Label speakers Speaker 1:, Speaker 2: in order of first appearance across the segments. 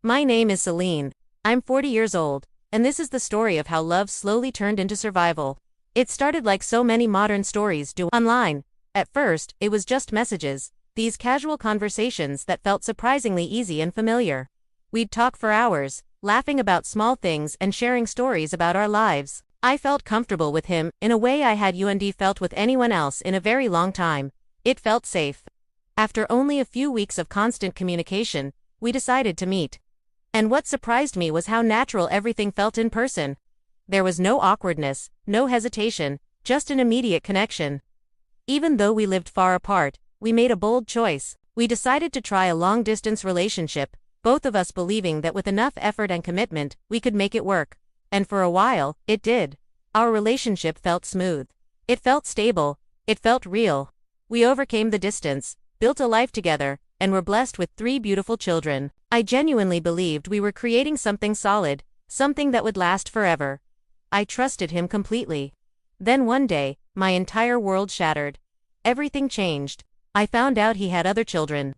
Speaker 1: My name is Celine. I'm 40 years old, and this is the story of how love slowly turned into survival. It started like so many modern stories do online. At first, it was just messages, these casual conversations that felt surprisingly easy and familiar. We'd talk for hours, laughing about small things and sharing stories about our lives. I felt comfortable with him in a way I hadn't felt with anyone else in a very long time. It felt safe. After only a few weeks of constant communication, we decided to meet. And what surprised me was how natural everything felt in person. There was no awkwardness, no hesitation, just an immediate connection. Even though we lived far apart, we made a bold choice. We decided to try a long-distance relationship, both of us believing that with enough effort and commitment, we could make it work. And for a while, it did. Our relationship felt smooth. It felt stable. It felt real. We overcame the distance, built a life together, and were blessed with 3 beautiful children. I genuinely believed we were creating something solid, something that would last forever. I trusted him completely. Then one day, my entire world shattered. Everything changed. I found out he had other children.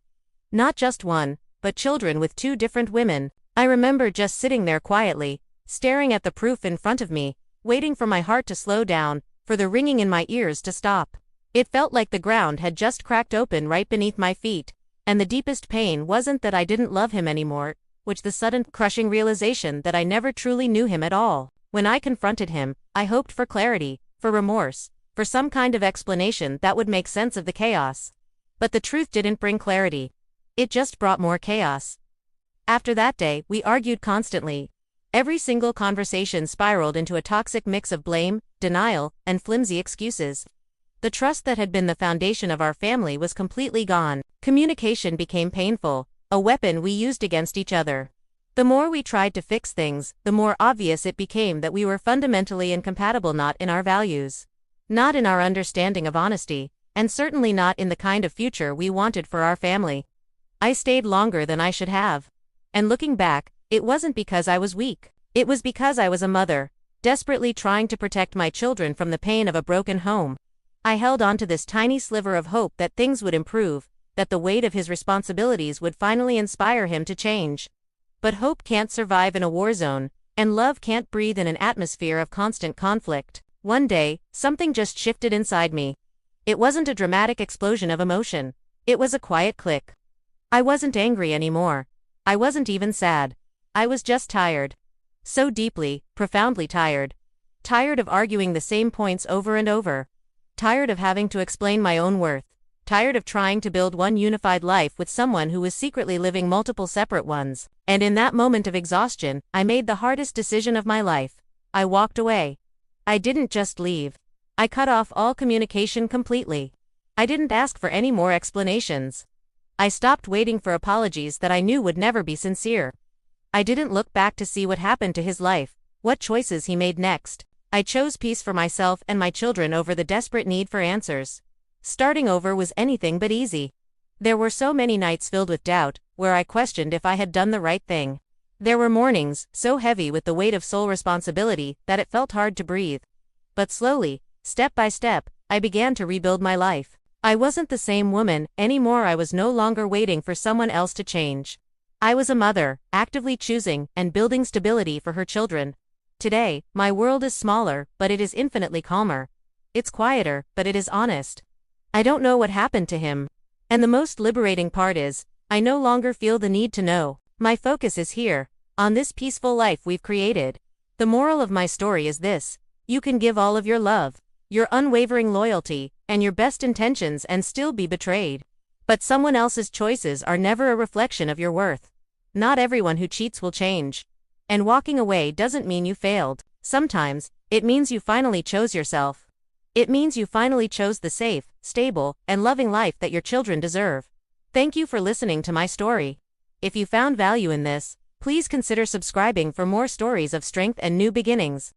Speaker 1: Not just one, but children with 2 different women. I remember just sitting there quietly, staring at the proof in front of me, waiting for my heart to slow down, for the ringing in my ears to stop. It felt like the ground had just cracked open right beneath my feet. And the deepest pain wasn't that I didn't love him anymore, which the sudden, crushing realization that I never truly knew him at all. When I confronted him, I hoped for clarity, for remorse, for some kind of explanation that would make sense of the chaos. But the truth didn't bring clarity. It just brought more chaos. After that day, we argued constantly. Every single conversation spiraled into a toxic mix of blame, denial, and flimsy excuses. The trust that had been the foundation of our family was completely gone. Communication became painful, a weapon we used against each other. The more we tried to fix things, the more obvious it became that we were fundamentally incompatible, not in our values, not in our understanding of honesty, and certainly not in the kind of future we wanted for our family. I stayed longer than I should have. And looking back, it wasn't because I was weak. It was because I was a mother, desperately trying to protect my children from the pain of a broken home. I held on to this tiny sliver of hope that things would improve, that the weight of his responsibilities would finally inspire him to change. But hope can't survive in a war zone, and love can't breathe in an atmosphere of constant conflict. One day, something just shifted inside me. It wasn't a dramatic explosion of emotion. It was a quiet click. I wasn't angry anymore. I wasn't even sad. I was just tired. So deeply, profoundly tired. Tired of arguing the same points over and over. Tired of having to explain my own worth. Tired of trying to build one unified life with someone who was secretly living multiple separate ones. And in that moment of exhaustion, I made the hardest decision of my life. I walked away. I didn't just leave. I cut off all communication completely. I didn't ask for any more explanations. I stopped waiting for apologies that I knew would never be sincere. I didn't look back to see what happened to his life, what choices he made next. I chose peace for myself and my children over the desperate need for answers. Starting over was anything but easy. There were so many nights filled with doubt, where I questioned if I had done the right thing. There were mornings, so heavy with the weight of sole responsibility, that it felt hard to breathe. But slowly, step by step, I began to rebuild my life. I wasn't the same woman anymore. I was no longer waiting for someone else to change. I was a mother, actively choosing and building stability for her children. Today, my world is smaller, but it is infinitely calmer. It's quieter, but it is honest. I don't know what happened to him. And the most liberating part is, I no longer feel the need to know. My focus is here, on this peaceful life we've created. The moral of my story is this: you can give all of your love, your unwavering loyalty, and your best intentions and still be betrayed. But someone else's choices are never a reflection of your worth. Not everyone who cheats will change. And walking away doesn't mean you failed. Sometimes, it means you finally chose yourself. It means you finally chose the safe, stable, and loving life that your children deserve. Thank you for listening to my story. If you found value in this, please consider subscribing for more stories of strength and new beginnings.